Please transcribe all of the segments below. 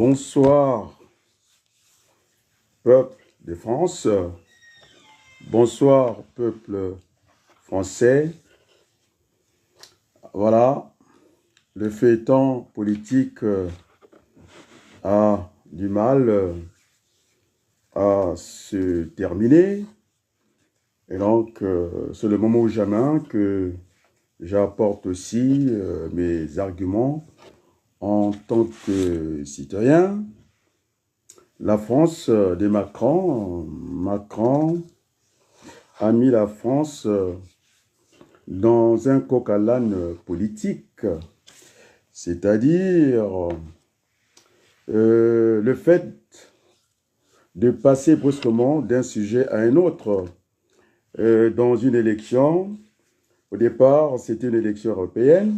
Bonsoir, peuple de France. Bonsoir, peuple français. Voilà, le feuilleton politique a du mal à se terminer. Et donc, c'est le moment ou jamais que j'apporte aussi mes arguments en tant que citoyen. La France de Macron a mis la France dans un coq à l'âne politique, c'est-à-dire le fait de passer brusquement d'un sujet à un autre dans une élection. Au départ, c'était une élection européenne.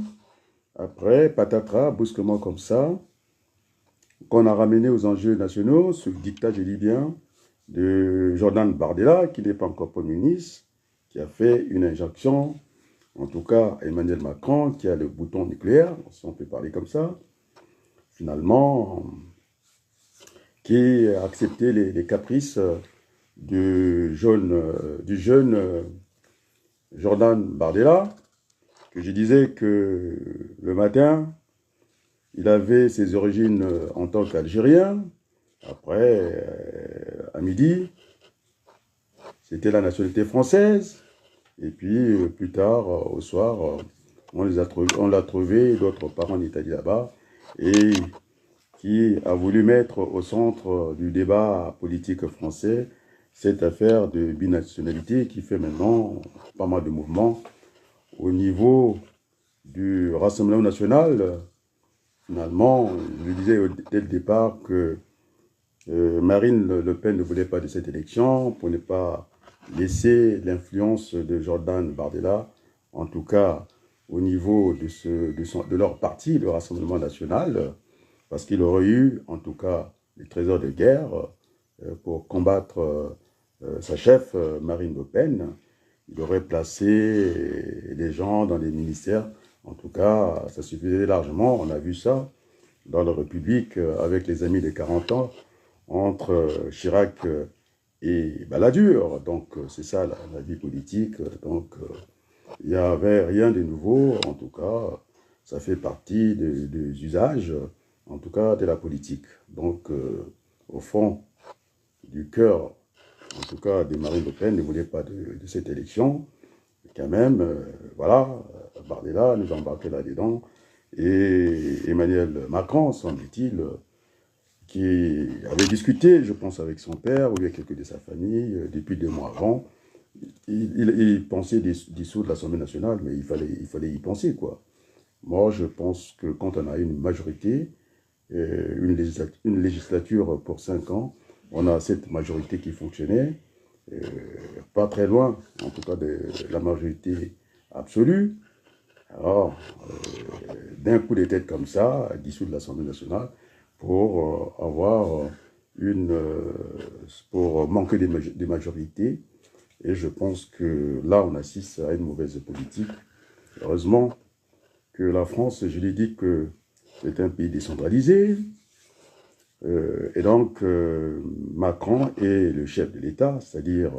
Après, patatras, brusquement comme ça, qu'on a ramené aux enjeux nationaux, sous le dictat, je dis bien, de Jordan Bardella, qui n'est pas encore Premier ministre, qui a fait une injonction, en tout cas Emmanuel Macron, qui a le bouton nucléaire, si on peut parler comme ça, finalement, qui a accepté les caprices du jeune Jordan Bardella, que je disais que le matin, il avait ses origines en tant qu'Algérien. Après, à midi, c'était la nationalité française. Et puis, plus tard, au soir, on l'a trouvé, d'autres parents en Italie là-bas, et qui a voulu mettre au centre du débat politique français cette affaire de binationalité qui fait maintenant pas mal de mouvements au niveau du Rassemblement national. Finalement, je disais dès le départ que Marine Le Pen ne voulait pas de cette élection pour ne pas laisser l'influence de Jordan Bardella, en tout cas au niveau de leur parti, le Rassemblement national, parce qu'il aurait eu, en tout cas, les trésors de guerre pour combattre sa chef, Marine Le Pen. Il aurait placé les gens dans les ministères. En tout cas, ça suffisait largement. On a vu ça dans la République avec les amis de 40 ans entre Chirac et Balladur. Donc, c'est ça la vie politique. Donc, il n'y avait rien de nouveau. En tout cas, ça fait partie des usages, en tout cas, de la politique. Donc, au fond du cœur, en tout cas, de Marine Le Pen ne voulait pas de cette élection. Et quand même, voilà, Bardella nous a embarqué là-dedans. Et Emmanuel Macron, semble-t-il, qui avait discuté, je pense, avec son père ou avec quelqu'un de sa famille depuis 2 mois avant. Il pensait dissoudre l'Assemblée nationale, mais il fallait y penser, quoi. Moi, je pense que quand on a une majorité, une législature pour 5 ans, on a cette majorité qui fonctionnait, pas très loin, en tout cas, de la majorité absolue. Alors, d'un coup de tête comme ça, dissoudre l'Assemblée nationale pour avoir pour manquer des majorités. Et je pense que là, on assiste à une mauvaise politique. Heureusement que la France, je l'ai dit que c'est un pays décentralisé. Et donc, Macron est le chef de l'État, c'est-à-dire,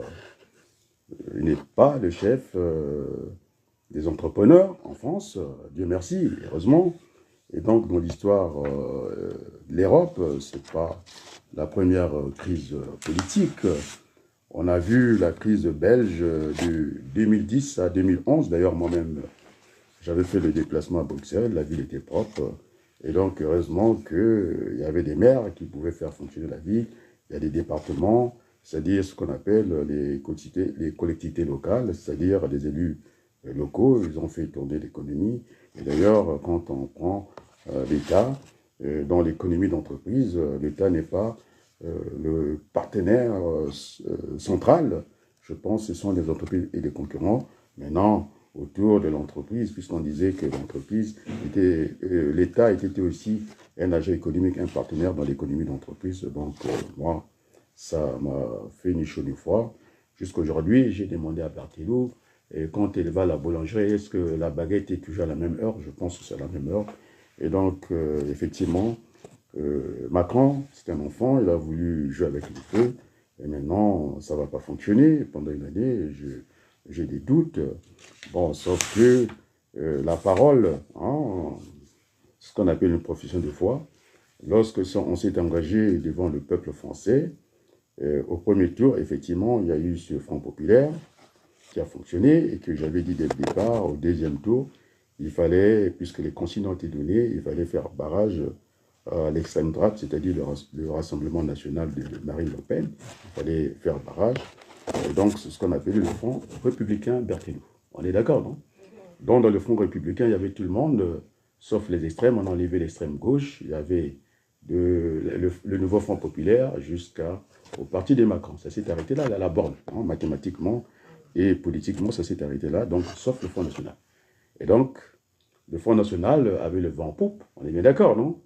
il n'est pas le chef des entrepreneurs en France, Dieu merci, heureusement. Et donc, dans l'histoire de l'Europe, ce n'est pas la première crise politique. On a vu la crise belge de 2010 à 2011. D'ailleurs, moi-même, j'avais fait le déplacement à Bruxelles, la ville était propre. Et donc, heureusement qu'il y avait des maires qui pouvaient faire fonctionner la ville. Il y a des départements, c'est-à-dire ce qu'on appelle les collectivités locales, c'est-à-dire des élus locaux. Ils ont fait tourner l'économie. Et d'ailleurs, quand on prend l'État, dans l'économie d'entreprise, l'État n'est pas le partenaire central. Je pense que ce sont les entreprises et les concurrents. Maintenant, autour de l'entreprise, puisqu'on disait que l'entreprise était, l'État était aussi un agent économique, un partenaire dans l'économie d'entreprise. Donc, moi, ça m'a fait ni chaud ni froid. Jusqu'aujourd'hui, j'ai demandé à Berthelot, et quand il va à la boulangerie, est-ce que la baguette est toujours à la même heure? Je pense que c'est à la même heure. Et donc, effectivement, Macron, c'est un enfant, il a voulu jouer avec le feu, et maintenant, ça ne va pas fonctionner. Pendant une année, j'ai des doutes. Bon, sauf que la parole, hein, ce qu'on appelle une profession de foi, lorsque on s'est engagé devant le peuple français, au premier tour, effectivement, il y a eu ce Front populaire qui a fonctionné et que j'avais dit dès le départ, au deuxième tour, il fallait, puisque les consignes ont été données, il fallait faire barrage à l'extrême droite, c'est-à-dire le Rassemblement national de Marine Le Pen. Il fallait faire barrage. Et donc, c'est ce qu'on appelait le Front républicain Berthelot. On est d'accord, non? Donc, dans le Front républicain, il y avait tout le monde, sauf les extrêmes. On a enlevé l'extrême gauche. Il y avait le nouveau Front populaire jusqu'au parti des Macron. Ça s'est arrêté là, à la borne, hein, mathématiquement et politiquement, ça s'est arrêté là, donc sauf le Front national. Et donc, le Front national avait le vent en poupe. On est bien d'accord, non?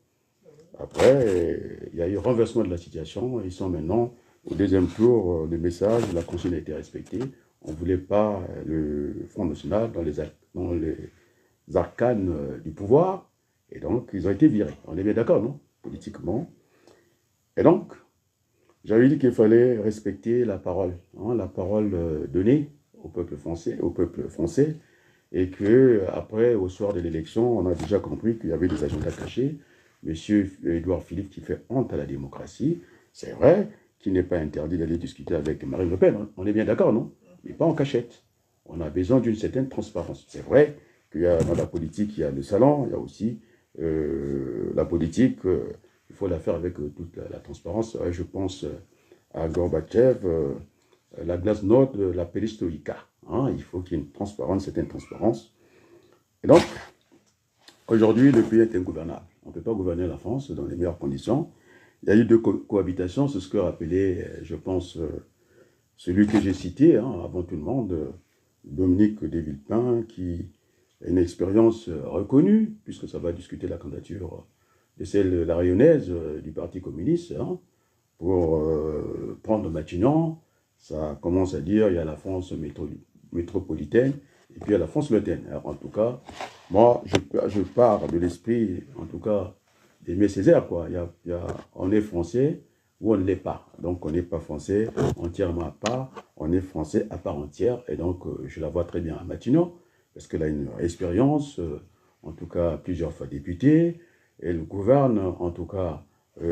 Après, il y a eu renversement de la situation. Ils sont maintenant au deuxième tour. Le message, la consigne a été respectée. On ne voulait pas le Front national dans les arcanes du pouvoir. Et donc, ils ont été virés. On est bien d'accord, non? Politiquement. Et donc, j'avais dit qu'il fallait respecter la parole, hein, la parole donnée au peuple français, et que après, au soir de l'élection, on a déjà compris qu'il y avait des agendas cachés. Monsieur Édouard Philippe qui fait honte à la démocratie, c'est vrai qu'il n'est pas interdit d'aller discuter avec Marine Le Pen, hein. On est bien d'accord, non? Mais pas en cachette. On a besoin d'une certaine transparence. C'est vrai qu'il y a dans la politique, il y a le salon, il y a aussi la politique, il faut la faire avec toute la transparence. Je pense à Gorbatchev, la glasnost de la perestroïka. Hein, il faut qu'il y ait une transparence, certaine transparence. Et donc, aujourd'hui, le pays est ingouvernable. On ne peut pas gouverner la France dans les meilleures conditions. Il y a eu deux cohabitations, c'est ce que rappelait, je pense, celui que j'ai cité, hein, avant tout le monde, Dominique de Villepin, qui a une expérience reconnue, puisque ça va discuter la candidature de celle, la rayonnaise du Parti communiste, hein, pour prendre Matignon. Ça commence à dire, il y a la France métropolitaine, et puis il y a la France lointaine. Alors, en tout cas, moi, je pars de l'esprit, en tout cas, d'Aimé Césaire, quoi. On est français ou on ne l'est pas. Donc, on n'est pas français entièrement à part, on est français à part entière. Et donc, je la vois très bien à Matignon, parce qu'elle a une expérience, en tout cas, plusieurs fois députée. Elle gouverne, en tout cas,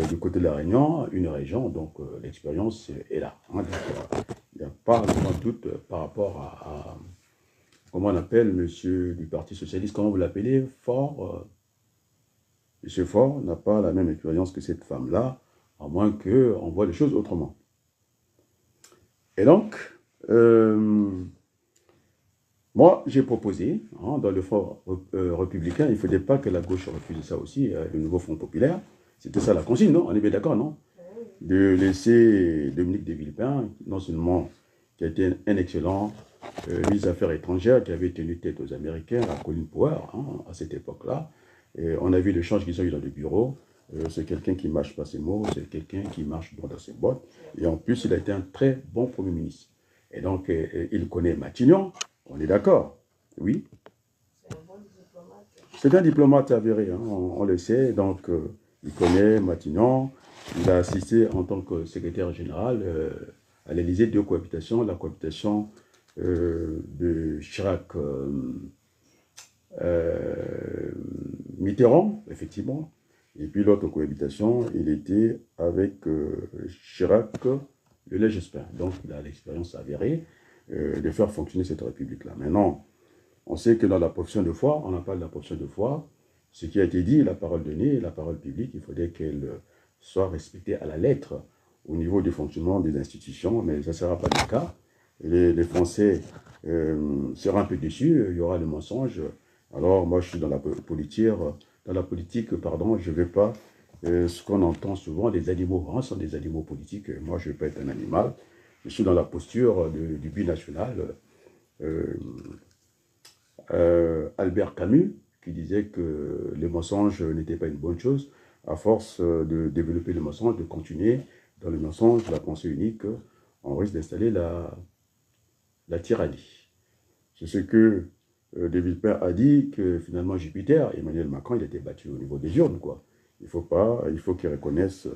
du côté de la Réunion, une région, donc l'expérience est là. Hein. Il n'y a pas de doute par rapport à comment on appelle monsieur du Parti Socialiste, comment vous l'appelez, Faure. Monsieur Faure n'a pas la même expérience que cette femme-là, à moins qu'on voit les choses autrement. Et donc, moi, j'ai proposé, hein, dans le Front républicain, il ne faudrait pas que la gauche refuse ça aussi, le nouveau Front populaire. C'était ça la consigne, non? On est bien d'accord, non? De laisser Dominique de Villepin, non seulement qui a été un excellent ministre des Affaires étrangères, qui avait tenu tête aux Américains, à Colin Powell, hein, à cette époque-là. On a vu l'échange qu'ils ont eu dans le bureau. C'est quelqu'un qui ne mâche pas ses mots, c'est quelqu'un qui marche droit dans ses bottes. Et en plus, il a été un très bon Premier ministre. Et donc, il connaît Matignon, on est d'accord, oui. C'est un diplomate avéré, hein, on le sait. Donc, il connaît Matignon. Il a assisté en tant que secrétaire général à l'Élysée deux cohabitations. La cohabitation de Chirac Mitterrand, effectivement. Et puis l'autre cohabitation, il était avec Chirac le Lège-Jospin. Donc, il a l'expérience avérée de faire fonctionner cette république-là. Maintenant, on sait que dans la profession de foi, on en parle de la profession de foi, ce qui a été dit, la parole donnée, la parole publique, il faudrait qu'elle soit respectée à la lettre au niveau du fonctionnement des institutions, mais ça ne sera pas le cas. Les Français seront un peu déçus, il y aura le mensonge. Alors, moi, je suis dans la politique, je ne veux pas ce qu'on entend souvent, des animaux, hein, sont des animaux politiques. Moi, je ne veux pas être un animal. Je suis dans la posture du binational. Albert Camus, qui disait que les mensonges n'étaient pas une bonne chose. À force de développer le mensonge, de continuer dans le mensonge, la pensée unique, on risque d'installer la tyrannie. C'est ce que De Villepin a dit, que finalement Jupiter, Emmanuel Macron, il était battu au niveau des urnes, quoi. Il faut qu'il reconnaisse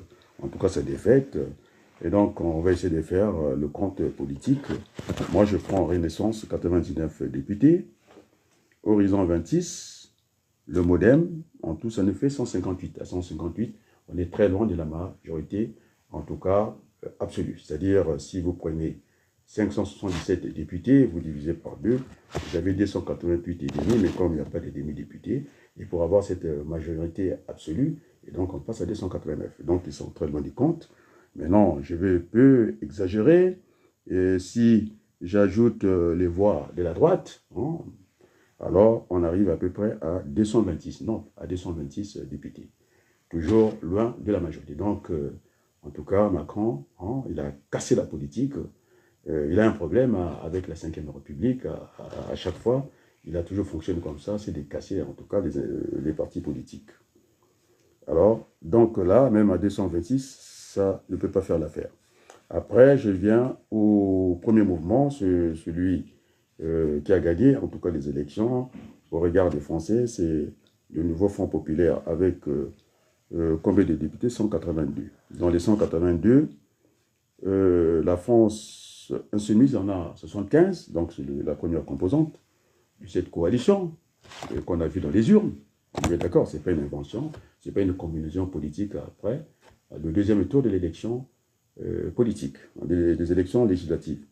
en tout cas sa défaite. Et donc, on va essayer de faire le compte politique. Moi, je prends Renaissance, 99 députés, Horizon 26, le MODEM, en tout, ça nous fait 158. À 158, on est très loin de la majorité, en tout cas absolue. C'est-à-dire, si vous prenez 577 députés, vous divisez par 2, vous avez 288 et demi, mais comme il n'y a pas de demi-députés, et pour avoir cette majorité absolue, et donc on passe à 289. Donc ils sont très loin du compte. Maintenant, je vais peu exagérer, et si j'ajoute les voix de la droite, hein, alors on arrive à peu près à 226, non, à 226 députés. Toujours loin de la majorité. Donc, en tout cas, Macron, hein, il a cassé la politique. Il a un problème avec la Ve République. À chaque fois, il a toujours fonctionné comme ça, c'est de casser en tout cas les partis politiques. Alors, donc là, même à 226, ça ne peut pas faire l'affaire. Après, je viens au premier mouvement, celui qui a gagné, en tout cas les élections, au regard des Français, c'est le nouveau Front populaire avec combien de députés? 182. Dans les 182, la France insoumise en a 75, donc c'est la première composante de cette coalition qu'on a vue dans les urnes. Vous êtes d'accord, ce n'est pas une invention, ce n'est pas une combinaison politique après le deuxième tour de l'élection politique, des élections législatives.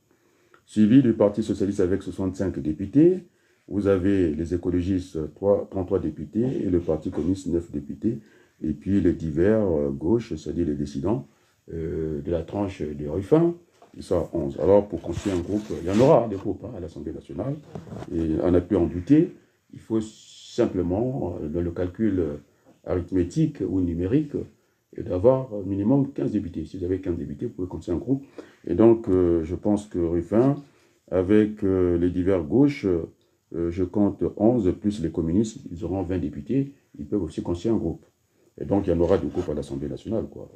Suivi du Parti socialiste avec 65 députés, vous avez les écologistes 33 députés et le Parti communiste 9 députés, et puis les divers gauches, c'est-à-dire les dissidents de la tranche de Ruffin, ils sont à 11. Alors pour construire un groupe, il y en aura des groupes à l'Assemblée nationale, et on a pu en douter, il faut simplement, dans le calcul arithmétique ou numérique, d'avoir minimum 15 députés. Si vous avez 15 députés, vous pouvez construire un groupe. Et donc, je pense que Ruffin, avec les divers gauches, je compte 11, plus les communistes, ils auront 20 députés, ils peuvent aussi construire un groupe. Et donc, il y en aura des groupes à l'Assemblée nationale, quoi.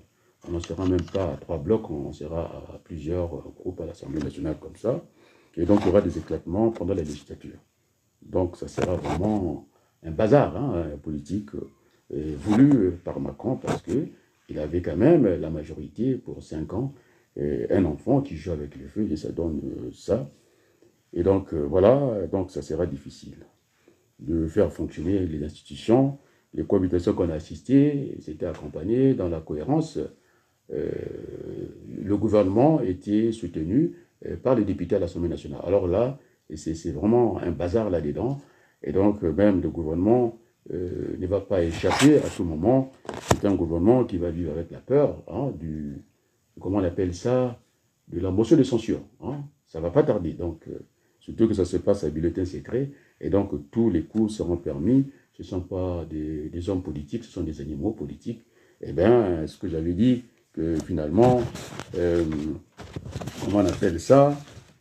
On n'en sera même pas à 3 blocs, on sera à plusieurs groupes à l'Assemblée nationale comme ça. Et donc, il y aura des éclatements pendant la législature. Donc, ça sera vraiment un bazar politique voulu par Macron parce qu'il avait quand même la majorité pour 5 ans, un enfant qui joue avec le feu et ça donne ça. Et donc, voilà, donc ça sera difficile de faire fonctionner les institutions. Les cohabitations qu'on a assistées, c'était accompagné dans la cohérence. Le gouvernement était soutenu par les députés à l'Assemblée nationale. Alors là, c'est vraiment un bazar là-dedans. Et donc, même le gouvernement ne va pas échapper à tout moment. C'est un gouvernement qui va vivre avec la peur comment on appelle ça, de la motion de censure. Hein. Ça ne va pas tarder. Donc, surtout que ça se passe à bulletin secret. Et donc, tous les coups seront permis. Ce ne sont pas des hommes politiques, ce sont des animaux politiques. Eh bien, ce que j'avais dit, que finalement, comment on appelle ça,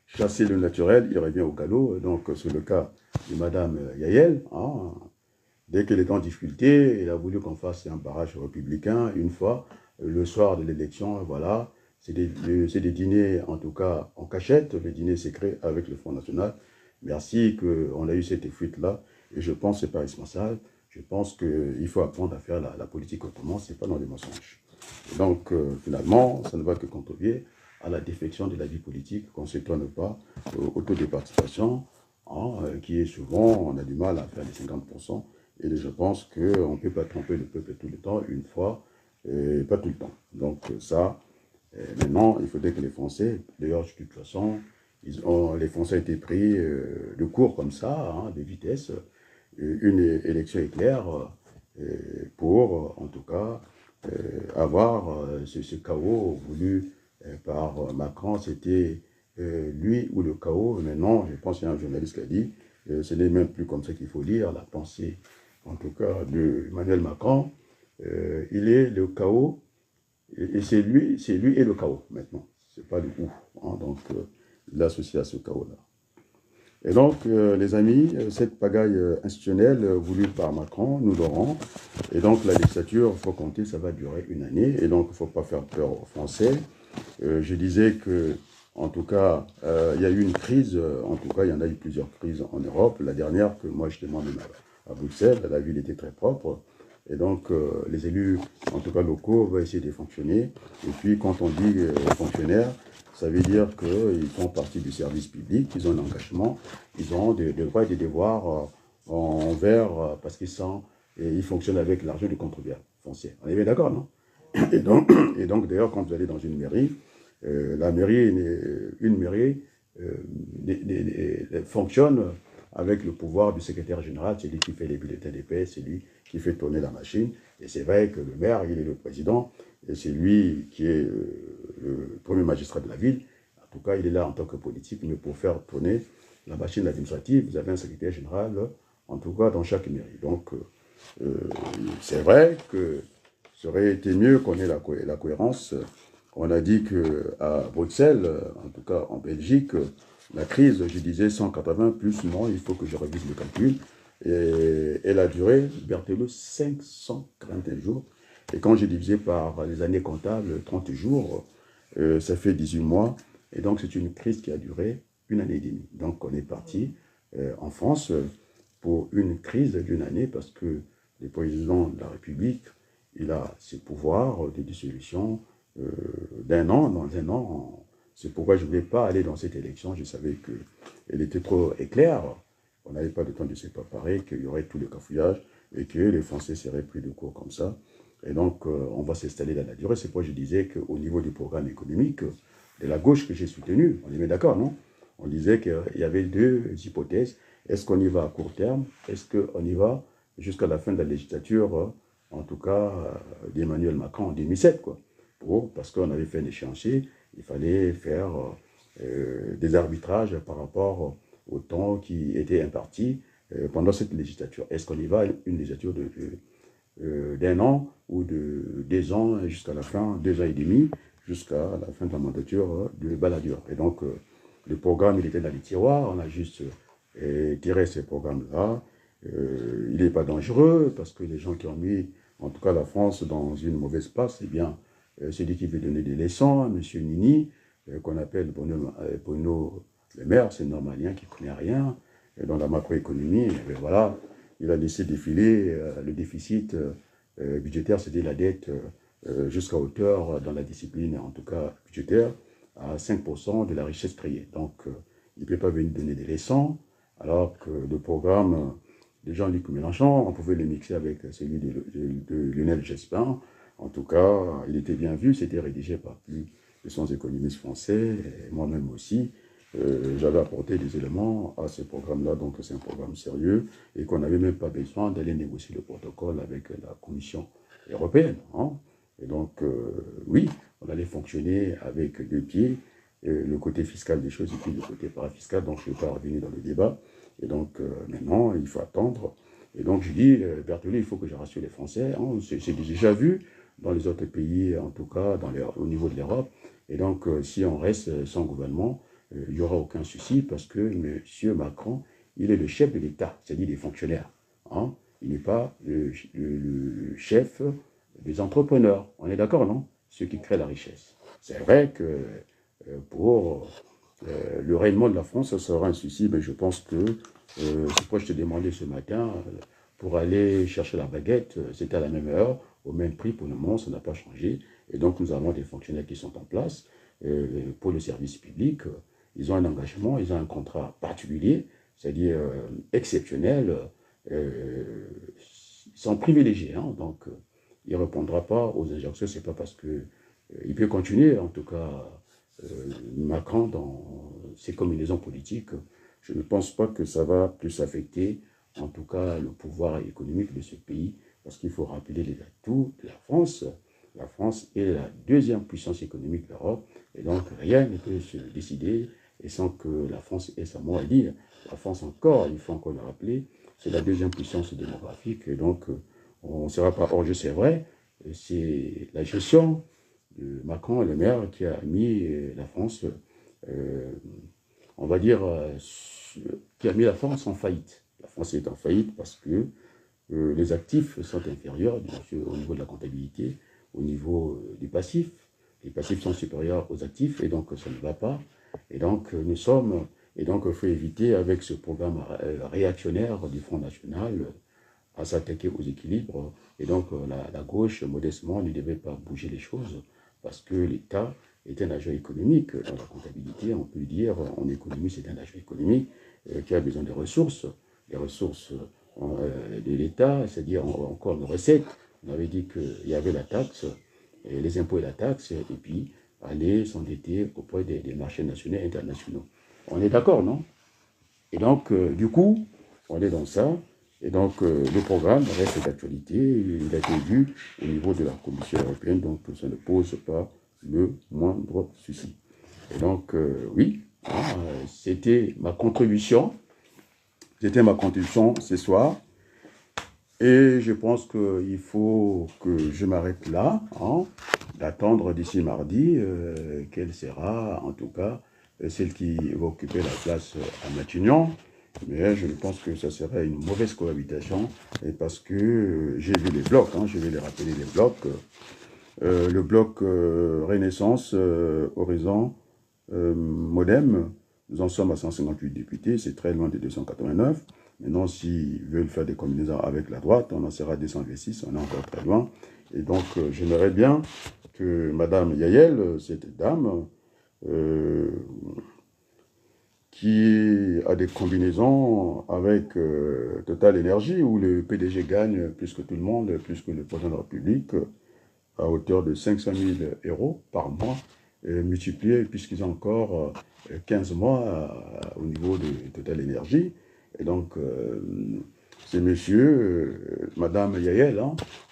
chasser le naturel, il revient au galop. Donc, c'est le cas de Madame Yael. Hein. Dès qu'elle est en difficulté, elle a voulu qu'on fasse un barrage républicain une fois, le soir de l'élection, voilà. C'est des dîners, en tout cas, en cachette, des dîners secrets avec le Front National. Merci qu'on a eu cette fuite-là. Et je pense que ce n'est pas responsable. Je pense qu'il faut apprendre à faire la politique autrement, ce n'est pas dans les mensonges. Et donc, finalement, ça ne va que contribuer à la défection de la vie politique, qu'on ne s'étonne pas au taux de participation, qui est souvent, on a du mal à faire les 50%, et je pense qu'on ne peut pas tromper le peuple tout le temps, une fois, et pas tout le temps. Donc ça, maintenant, il faudrait que les Français, d'ailleurs, de toute façon, les Français ont été pris de court comme ça, de vitesse, une élection éclair pour, en tout cas, avoir ce chaos voulu par Macron. C'était lui ou le chaos. Maintenant, je pense qu'il y a un journaliste qui a dit ce n'est même plus comme ça qu'il faut lire la pensée, en tout cas, de Emmanuel Macron. Il est le chaos, et c'est lui et le chaos maintenant. C'est pas le ou. Hein, donc, il est associé à ce chaos-là. Et donc, les amis, cette pagaille institutionnelle voulue par Macron, nous l'aurons. Et donc, la législature, il faut compter, ça va durer une année. Et donc, il ne faut pas faire peur aux Français. Je disais que, en tout cas, il y a eu une crise. En tout cas, il y en a eu plusieurs crises en Europe. La dernière, que moi, je demande à Bruxelles, la ville était très propre. Et donc, les élus, en tout cas locaux, vont essayer de fonctionner. Et puis, quand on dit fonctionnaires, ça veut dire qu'ils font partie du service public, ils ont un engagement, ils ont des droits et des devoirs envers, parce ils fonctionnent avec l'argent du contribuable foncier. On est bien d'accord, non? Et donc d'ailleurs, quand vous allez dans une mairie, la mairie, une mairie fonctionne avec le pouvoir du secrétaire général, c'est lui qui fait les bulletins de paie, c'est lui qui fait tourner la machine. Et c'est vrai que le maire, il est le président, et c'est lui qui est le premier magistrat de la ville. En tout cas, il est là en tant que politique, mais pour faire tourner la machine administrative, vous avez un secrétaire général, en tout cas dans chaque mairie. Donc, c'est vrai que ça aurait été mieux qu'on ait la cohérence. On a dit qu'à Bruxelles, en tout cas en Belgique, la crise, je disais 180 plus non, il faut que je révise le calcul. Et elle a duré, Berthelot, 541 jours. Et quand j'ai divisé par les années comptables, 30 jours, ça fait 18 mois. Et donc c'est une crise qui a duré une année et demie. Donc on est parti en France pour une crise d'une année parce que le président de la République, il a ses pouvoirs de dissolution d'un an, dans un an. C'est pourquoi je ne voulais pas aller dans cette élection. Je savais qu'elle était trop éclair. On n'avait pas le temps de se préparer, qu'il y aurait tout le cafouillage et que les Français seraient pris de court comme ça. Et donc, on va s'installer dans la durée. C'est pourquoi je disais qu'au niveau du programme économique de la gauche que j'ai soutenu, on est bien d'accord, non? On disait qu'il y avait deux hypothèses. Est-ce qu'on y va à court terme? Est-ce qu'on y va jusqu'à la fin de la législature, en tout cas d'Emmanuel Macron en 2007, quoi? Parce qu'on avait fait un échéancier, il fallait faire des arbitrages par rapport au temps qui était imparti pendant cette législature. Est-ce qu'on y va à une législature d'un an ou de 2 ans jusqu'à la fin, 2 ans et demi, jusqu'à la fin de la mandature de Balladur. Et donc, le programme, il était dans les tiroirs, on a juste tiré ces programmes-là. Il n'est pas dangereux parce que les gens qui ont mis, en tout cas la France, dans une mauvaise passe, eh bien, celui qui veut donner des leçons, M. Nini, qu'on appelle Bruno Le Maire, c'est un normalien qui ne connaît rien dans la macroéconomie. Et voilà, il a laissé défiler le déficit budgétaire, c'est-à-dire la dette jusqu'à hauteur, dans la discipline en tout cas budgétaire, à 5% de la richesse créée. Donc, il ne peut pas venir donner des leçons, alors que le programme de Jean-Luc Mélenchon, on pouvait le mixer avec celui de Lionel Jospin. En tout cas, il était bien vu, c'était rédigé par plus de 100 économistes français, et moi-même aussi. J'avais apporté des éléments à ce programme-là, donc c'est un programme sérieux, et qu'on n'avait même pas besoin d'aller négocier le protocole avec la Commission européenne. Hein. Et donc, oui, on allait fonctionner avec deux pieds, le côté fiscal des choses et puis le côté parafiscal, donc je ne vais pas revenir dans le débat. Et donc, maintenant, il faut attendre. Et donc, je dis, Berthelot, il faut que je rassure les Français. Hein, c'est déjà vu dans les autres pays, en tout cas au niveau de l'Europe. Et donc, si on reste sans gouvernement, il n'y aura aucun souci parce que M. Macron, il est le chef de l'État, c'est-à-dire des fonctionnaires. Hein. Il n'est pas le chef des entrepreneurs. On est d'accord, non? Ceux qui créent la richesse. C'est vrai que pour le rayonnement de la France, ça sera un souci, mais je pense que c'est pourquoi je te demandais ce matin, pour aller chercher la baguette, c'était à la même heure, au même prix pour le moment, ça n'a pas changé. Et donc nous avons des fonctionnaires qui sont en place pour le service public. Ils ont un engagement, ils ont un contrat particulier, c'est-à-dire exceptionnel. Ils sont privilégiés, hein, donc il ne répondra pas aux injonctions. C'est pas parce que il peut continuer, en tout cas, Macron dans ses combinaisons politiques. Je ne pense pas que ça va plus affecter, en tout cas, le pouvoir économique de ce pays, parce qu'il faut rappeler les atouts de la France. La France est la deuxième puissance économique d'Europe, et donc rien ne peut se décider et sans que la France ait son mot à dire. La France encore, il faut encore le rappeler, c'est la deuxième puissance démographique, et donc on ne sera pas hors jeu, c'est vrai. C'est la gestion de Macron et le maire qui a mis la France, on va dire, qui a mis la France en faillite. La France est en faillite parce que les actifs sont inférieurs au niveau de la comptabilité, au niveau du passif. Les passifs sont supérieurs aux actifs et donc ça ne va pas. Et donc il faut éviter avec ce programme réactionnaire du Front National à s'attaquer aux équilibres. Et donc, la gauche, modestement, ne devait pas bouger les choses parce que l'État est un agent économique. Dans la comptabilité, on peut le dire, en économie, c'est un agent économique qui a besoin de ressources. Les ressources de l'État, c'est-à-dire encore nos recettes. On avait dit qu'il y avait la taxe, et les impôts et la taxe, et puis aller s'endetter auprès des marchés nationaux et internationaux. On est d'accord, non? Et donc, du coup, on est dans ça. Et donc, le programme reste d'actualité. Il a été vu au niveau de la Commission européenne, donc ça ne pose pas le moindre souci. Et donc, oui, c'était ma contribution. C'était ma contribution ce soir. Et je pense qu'il faut que je m'arrête là, d'attendre d'ici mardi, quelle sera, en tout cas, celle qui va occuper la place à Matignon. Mais je pense que ça serait une mauvaise cohabitation, parce que j'ai vu les blocs, je vais les rappeler les blocs. Le bloc Renaissance, Horizon, Modem, nous en sommes à 158 députés, c'est très loin de 289. Maintenant, s'ils veulent faire des combinaisons avec la droite, on en sera à 226, on est encore très loin. Et donc, j'aimerais bien que Madame Yayel, cette dame, qui a des combinaisons avec Total Energy, où le PDG gagne plus que tout le monde, plus que le président de la République, à hauteur de 500 000 € par mois, multiplié, puisqu'ils ont encore 15 mois au niveau de Total Energy. Et donc, c'est monsieur, Madame Yayel,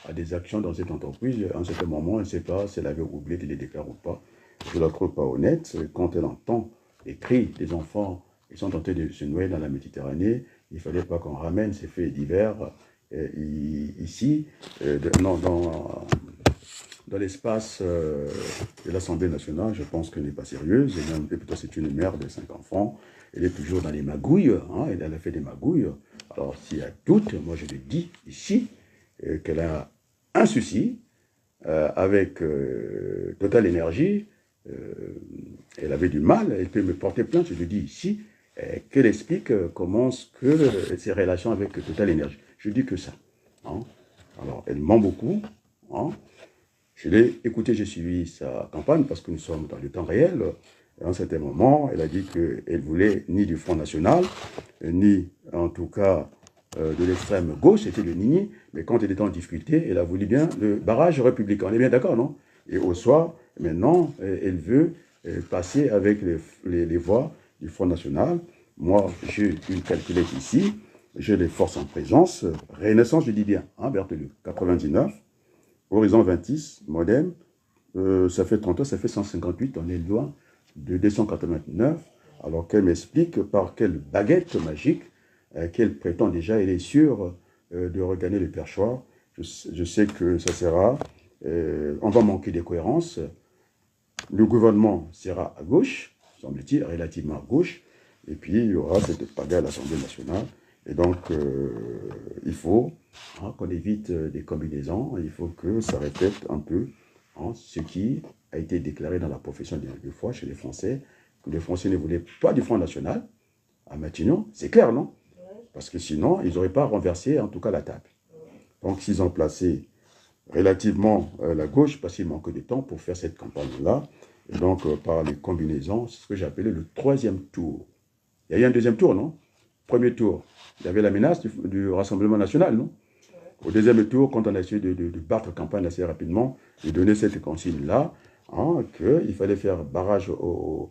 a des actions dans cette entreprise. À un certain moment, elle ne sait pas si elle avait oublié de les déclarer ou pas. Je ne la trouve pas honnête. Quand elle entend les cris des enfants, ils sont tentés de se noyer dans la Méditerranée, il ne fallait pas qu'on ramène ces faits divers ici, dans l'espace de l'Assemblée nationale. Je pense qu'elle n'est pas sérieuse, et plutôt c'est une mère de 5 enfants. Elle est toujours dans les magouilles, elle a fait des magouilles. Alors s'il y a doute, moi je le dis ici, qu'elle a un souci avec Total Energy. Elle avait du mal, elle peut me porter plainte, je le dis ici, qu'elle explique comment ses relations avec Total Energy. Je dis que ça. Alors elle ment beaucoup. Je l'ai écouté, j'ai suivi sa campagne parce que nous sommes dans le temps réel. Et à un certain moment, elle a dit qu'elle voulait ni du Front National, ni en tout cas de l'extrême gauche, c'était le Nini, mais quand elle était en difficulté, elle a voulu bien le barrage républicain. On est bien d'accord, non? Et au soir, maintenant, elle veut passer avec les voix du Front National. Moi, j'ai une calculette ici, j'ai les forces en présence. Renaissance, je dis bien, Berthelot, 99. Horizon 26, Modem, ça fait 30 ans, ça fait 158, on est loin de 289, alors qu'elle m'explique par quelle baguette magique qu'elle prétend déjà, elle est sûre de regagner le perchoir. Je sais que ça sera, on va manquer de cohérence, le gouvernement sera à gauche, semble-t-il, relativement à gauche, et puis il y aura cette pagaille à l'Assemblée nationale. Et donc, il faut qu'on évite des combinaisons, il faut que ça répète un peu ce qui a été déclaré dans la profession de foi chez les Français, que les Français ne voulaient pas du Front National à Matignon. C'est clair, non? Parce que sinon, ils n'auraient pas renversé, en tout cas, la table. Donc, s'ils ont placé relativement la gauche, parce qu'il manque de temps pour faire cette campagne-là, et donc, par les combinaisons, c'est ce que j'appelais le troisième tour. Il y a eu un deuxième tour, non? Premier tour, il y avait la menace du Rassemblement national, non? Au deuxième tour, quand on a essayé de battre campagne assez rapidement, de donner cette consigne-là, qu'il fallait faire barrage au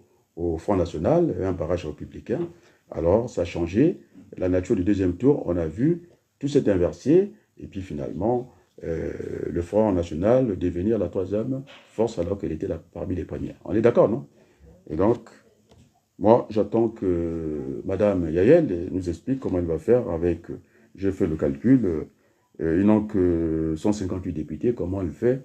Front National et un barrage républicain, alors ça a changé. La nature du deuxième tour, on a vu, tout s'est inversé, et puis finalement, le Front National devenir la troisième force alors qu'elle était là parmi les premières. On est d'accord, non? Et donc, moi, j'attends que Madame Yayel nous explique comment elle va faire avec, j'ai fait le calcul, ils n'ont que 158 députés, comment elle fait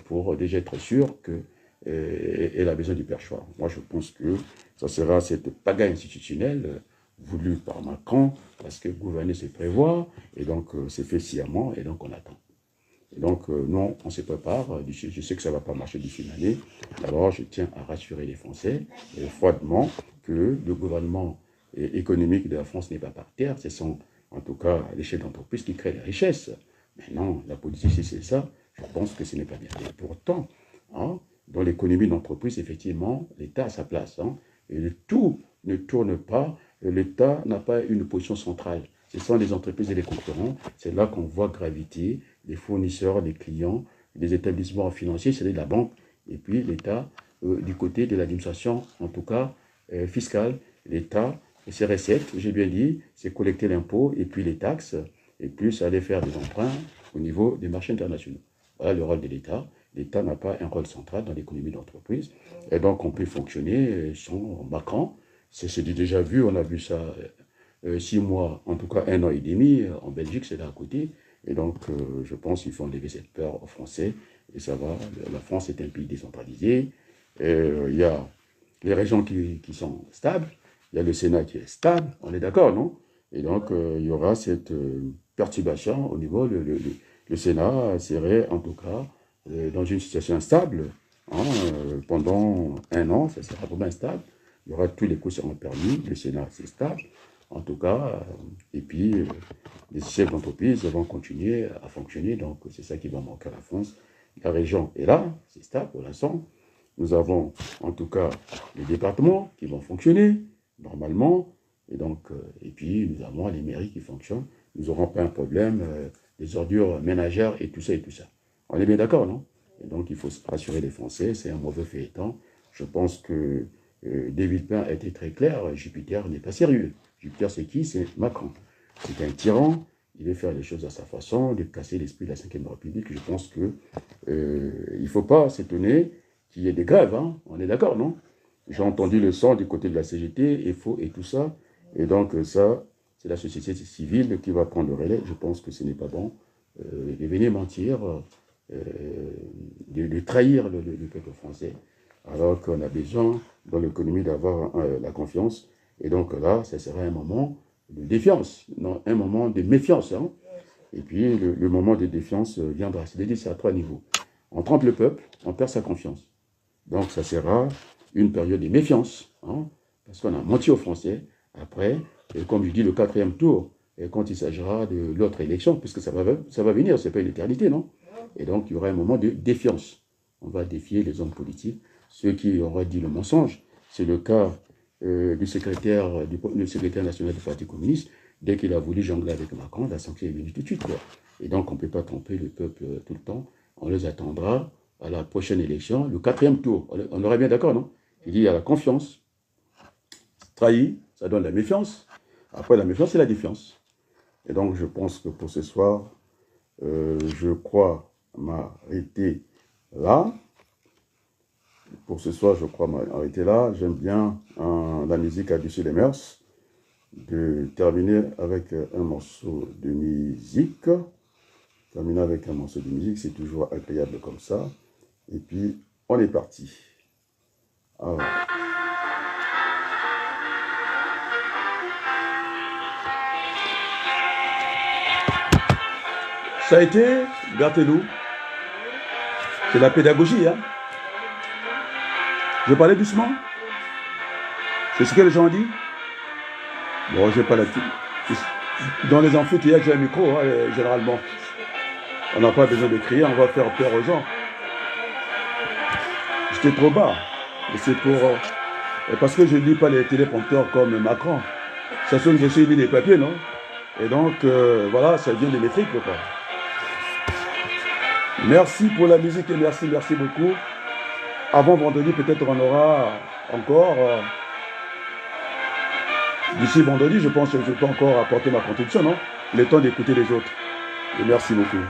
pour déjà être sûr qu'elle a besoin du perchoir. Moi, je pense que ça sera cette pagaille institutionnelle voulue par Macron, parce que gouverner, c'est prévoir, et donc c'est fait sciemment, et donc on attend. Et donc, nous, on se prépare. Je sais que ça ne va pas marcher d'ici une année. Alors, je tiens à rassurer les Français froidement que le gouvernement économique de la France n'est pas par terre. Ce sont en tout cas les chefs d'entreprise qui créent la richesse. Maintenant, la politique, si c'est ça, je pense que ce n'est pas bien. Et pourtant, hein, dans l'économie d'entreprise, effectivement, l'État a sa place. Hein, et tout ne tourne pas, l'État n'a pas une position centrale. Ce sont les entreprises et les concurrents, c'est là qu'on voit graviter les fournisseurs, les clients, les établissements financiers, c'est la banque, et puis l'État, du côté de l'administration, en tout cas fiscale, l'État, ses recettes, j'ai bien dit, c'est collecter l'impôt et puis les taxes, et plus aller faire des emprunts au niveau des marchés internationaux. Voilà le rôle de l'État. L'État n'a pas un rôle central dans l'économie d'entreprise, et donc on peut fonctionner sans Macron. C'est déjà vu, on a vu ça 6 mois, en tout cas 1 an et demi, en Belgique, c'est là à côté. Et donc, je pense qu'il faut enlever cette peur aux Français. Et ça va, la France est un pays décentralisé. Il y a les régions qui sont stables. Il y a le Sénat qui est stable. On est d'accord, non? Et donc, il y aura cette perturbation au niveau, le Sénat serait en tout cas dans une situation instable. Hein, pendant 1 an, ça sera vraiment instable. Il y aura tous les coups seront permis. Le Sénat, c'est stable. En tout cas, et puis les chefs d'entreprise vont continuer à fonctionner, donc c'est ça qui va manquer à la France. La région est là, c'est stable pour l'instant. Nous avons en tout cas les départements qui vont fonctionner normalement, et donc, et puis nous avons les mairies qui fonctionnent. Nous n'aurons pas un problème des ordures ménagères et tout ça et tout ça. On est bien d'accord, non? Et donc il faut rassurer les Français, c'est un mauvais feuilleton. Je pense que David Pin a été très clair, Jupiter n'est pas sérieux. Jupiter, c'est qui? C'est Macron. C'est un tyran, il veut faire les choses à sa façon, de casser l'esprit de la Ve République. Je pense qu'il ne faut pas s'étonner qu'il y ait des grèves, hein. On est d'accord, non? J'ai entendu le son du côté de la CGT, EFO et tout ça, et donc ça, c'est la société civile qui va prendre le relais. Je pense que ce n'est pas bon de venir mentir, de trahir le peuple français, alors qu'on a besoin, dans l'économie, d'avoir la confiance. Et donc là, ça sera un moment de défiance, non, un moment de méfiance. Hein. Et puis, le moment de défiance viendra. C'est à 3 niveaux. On trompe le peuple, on perd sa confiance. Donc, ça sera une période de méfiance, hein, parce qu'on a menti aux Français. Après, et comme je dis, le 4e tour, et quand il s'agira de l'autre élection, puisque ça va venir, c'est pas une éternité, non? Et donc, il y aura un moment de défiance. On va défier les hommes politiques, ceux qui auraient dit le mensonge. C'est le cas du secrétaire national du Parti communiste. Dès qu'il a voulu jongler avec Macron, la sanction est venue tout de suite, quoi. Et donc, on ne peut pas tromper le peuple tout le temps. On les attendra à la prochaine élection, le 4e tour. On aurait bien d'accord, non? Il dit, il y a la confiance. Trahi, ça donne la méfiance. Après, la méfiance, c'est la défiance. Et donc, je pense que pour ce soir, je crois m'arrêter là. Pour ce soir, je crois m'arrêter là. J'aime bien la musique à dessus les mœurs. De terminer avec un morceau de musique. Terminer avec un morceau de musique, c'est toujours agréable comme ça. Et puis, on est parti. Alors. Ça a été, gâtez-nous. C'est la pédagogie, hein. Je parlais doucement. C'est ce que les gens disent. Bon, j'ai pas la... Dans les amphithéâtres, j'ai un micro, hein, généralement. On n'a pas besoin de crier, on va faire peur aux gens. J'étais trop bas. Et c'est pour... parce que je ne lis pas les téléprompteurs comme Macron. Ça sonne que je lis les papiers, non? Et donc, voilà, ça vient de mes tripes, quoi. Merci pour la musique et merci beaucoup. Avant vendredi, peut-être on aura encore... D'ici vendredi, je pense que je peux encore apporter ma contribution, non? Le temps d'écouter les autres. Et merci beaucoup.